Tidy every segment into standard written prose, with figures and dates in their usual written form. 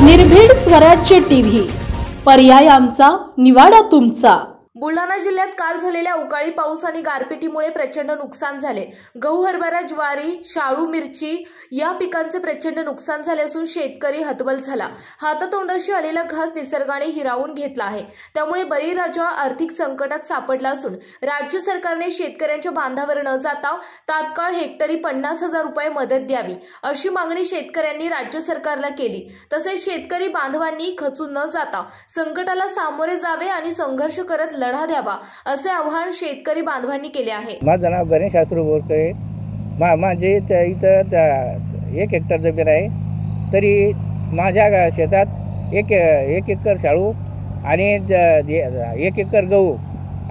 निर्भीड स्वराज्य टीव्ही, पर्याय आमचा, निवाडा तुमचा। बुलढाणा जिल्ह्यात काल झालेल्या अवकाळी पाऊस आणि गारपिटीमुळे प्रचंड नुकसान झाले। गहू, हरभरा, ज्वारी, शाळू, मिरची या पिकांचे प्रचंड नुकसान झाले असून शेतकरी हतबल झाला। हातातोंडाशी आलेला घास निसर्गाने हिरावून घेतला आहे। त्यामुळे बळीराजा आर्थिक संकटात सापडला असून राज्य सरकारने शेतकऱ्यांच्या बांधावर न जाता तात्काळ हेक्टरी 50,000 रुपये मदत द्यावी अशी मागणी शेतकऱ्यांनी राज्य सरकारला केली। तसेच शेतकरी बांधवांनी खचून न जाता संकटाला सामोरे जावे आणि संघर्ष करत लढा द्यावा असे आवाहन शेतकरी बांधवांनी केले आहे। माझं नाव गणेश शास्त्री बोरकरे। माझे इथं 1 हेक्टर जमीन आहे, तरी माझ्या शेतात एक एकर शाळू आणि 1 एकर गहू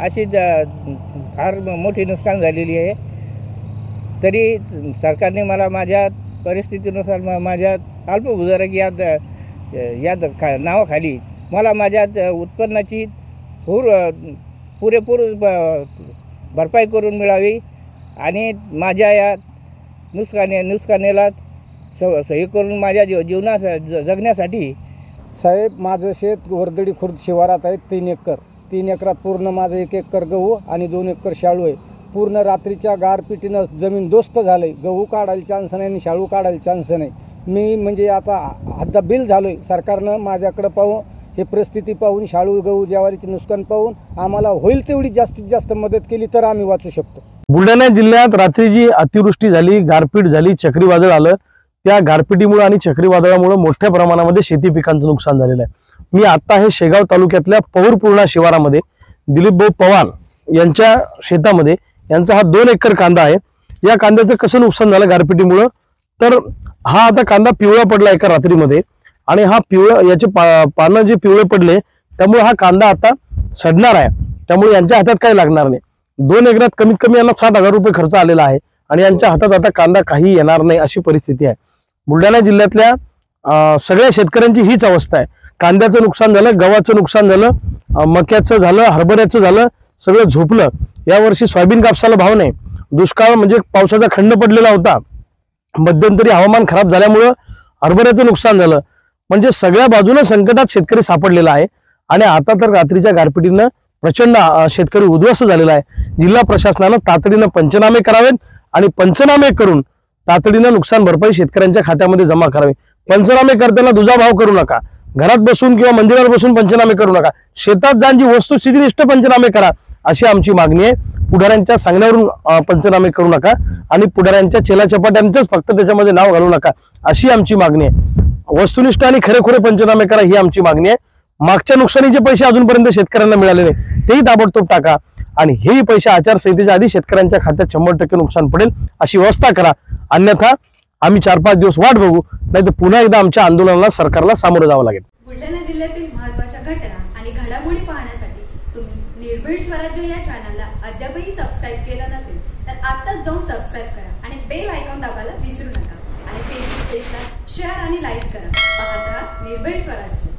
अशी फार मोठी नुकसान झालेली आहे। तरी सरकारने मला माझ्या परिस्थितीनुसार माझ्या अल्पभूधारक या नावाखाली मला माझ्या उत्पन्नाची पुरेपूर भरपाई करून मिळावी आणि माझ्या या नुकसानीला सही करून माझ्या जीवना जगण्यासाठी। साहेब, माझं शेत वर्दडी खुर्द शिवारात आहे 3 एकर। 3 एकरात पूर्ण माझं 1 एकर गहू आणि 2 एकर शाळू आहे। पूर्ण रात्रीच्या गारपिटीनं जमीन दोस्त झालं आहे। गहू काढायला चान्स नाही आणि शाळू काढायला चान्स नाही। मी म्हणजे आता हद्दबिल झालो आहे। सरकारनं माझ्याकडं पाहून हे परिस्थिती पाहून, शाळू, गहू, ज्वारीचे नुकसान पाहून आम्हाला होईल तेवढी जास्तीत जास्त मदत केली तर आम्ही वाचू शकतो। बुलढाणा जिल्ह्यात रात्री जी अतिवृष्टी झाली, गारपीट झाली, चक्रीवादळ आलं, त्या गारपिटीमुळे आणि चक्रीवादळामुळे मोठ्या प्रमाणामध्ये शेती पिकांचं नुकसान झालेलं आहे। मी आता हे शेगाव तालुक्यातल्या पौरपूर्णा शिवारामध्ये दिलीपभाऊ पवार यांच्या शेतामध्ये यांचा हा 2 एकर कांदा आहे। या कांद्याचं कसं नुकसान झालं गारपिटीमुळे, तर हा आता कांदा पिवळा पडला एका रात्रीमध्ये आणि हा याचे पानं जे पिवळे पडले त्यामुळे हा कांदा आता सडणार आहे। त्यामुळे यांच्या हातात काही लागणार नाही। 2 एकरात कमीत कमी यांना 60,000 रुपये खर्च आलेला आहे आणि यांच्या हातात आता कांदा काही येणार नाही अशी परिस्थिती आहे। बुलढाणा जिल्ह्यातल्या सगळ्या शेतकऱ्यांची हीच अवस्था आहे। कांद्याचं नुकसान झालं, गव्हाचं नुकसान झालं, मक्याचं झालं, हरभऱ्याचं झालं, सगळं झोपलं। यावर्षी सोयाबीन कापसाला भाव नाही। दुष्काळ म्हणजे पावसाचा खंड पडलेला होता। मध्यंतरी हवामान खराब झाल्यामुळे हरभऱ्याचं नुकसान झालं। म्हणजे सगळ्या बाजूने संकटात शेतकरी सापडलेला आहे आणि आता तर रात्रीच्या गारपिटीनं प्रचंड शेतकरी उद्ध्वस्त झालेला आहे। जिल्हा प्रशासनानं तातडीनं पंचनामे करावेत आणि पंचनामे करून तातडीनं नुकसान भरपाई शेतकऱ्यांच्या खात्यामध्ये जमा करावी। पंचनामे करताना दुजाभाव करू नका। घरात बसून किंवा मंदिरात बसून पंचनामे करू नका। शेतात जाऊन जी वस्तुस्थितीनिष्ठ पंचनामे करा अशी आमची मागणी आहे। पुढाऱ्यांच्या सांगण्यावरून पंचनामे करू नका आणि पुढाऱ्यांच्या चेलाचपाट्यांचंच फक्त त्याच्यामध्ये नाव घालू नका अशी आमची मागणी आहे। वस्तुनिष्ठ आणि खरेखुरे पंचनामे करा ही आमची मागणी आहे। मागच्या नुकसानीचे पैसे अजूनपर्यंत शेतकऱ्यांना मिळाले नाही, तेही ताबडतोब टाका आणि हेही पैसे आचारसंहितेच्या आधी शेतकऱ्यांच्या खात्यात 100% नुकसान पडेल अशी व्यवस्था करा। अन्यथा आम्ही 4-5 दिवस वाट बघू, नाहीतर पुन्हा एकदा आमच्या आंदोलनाला सरकारला सामोरं जावं लागेल। बुलढाणा जिल्ह्यातील महत्त्वाच्या घटना आणि घडामोडी पाहण्यासाठी तुम्ही निर्भीड स्वराज्य या चॅनलला अद्यापही सबस्क्राइब केलं नसेल तर आत्ताच जाऊन सबस्क्राइब करा आणि बेल आयकॉन दाबायला विसरू नका आणि फेसबुक पेजला शेअर आणि लाईक करा। पाहत रहा निर्भीड स्वराज्य।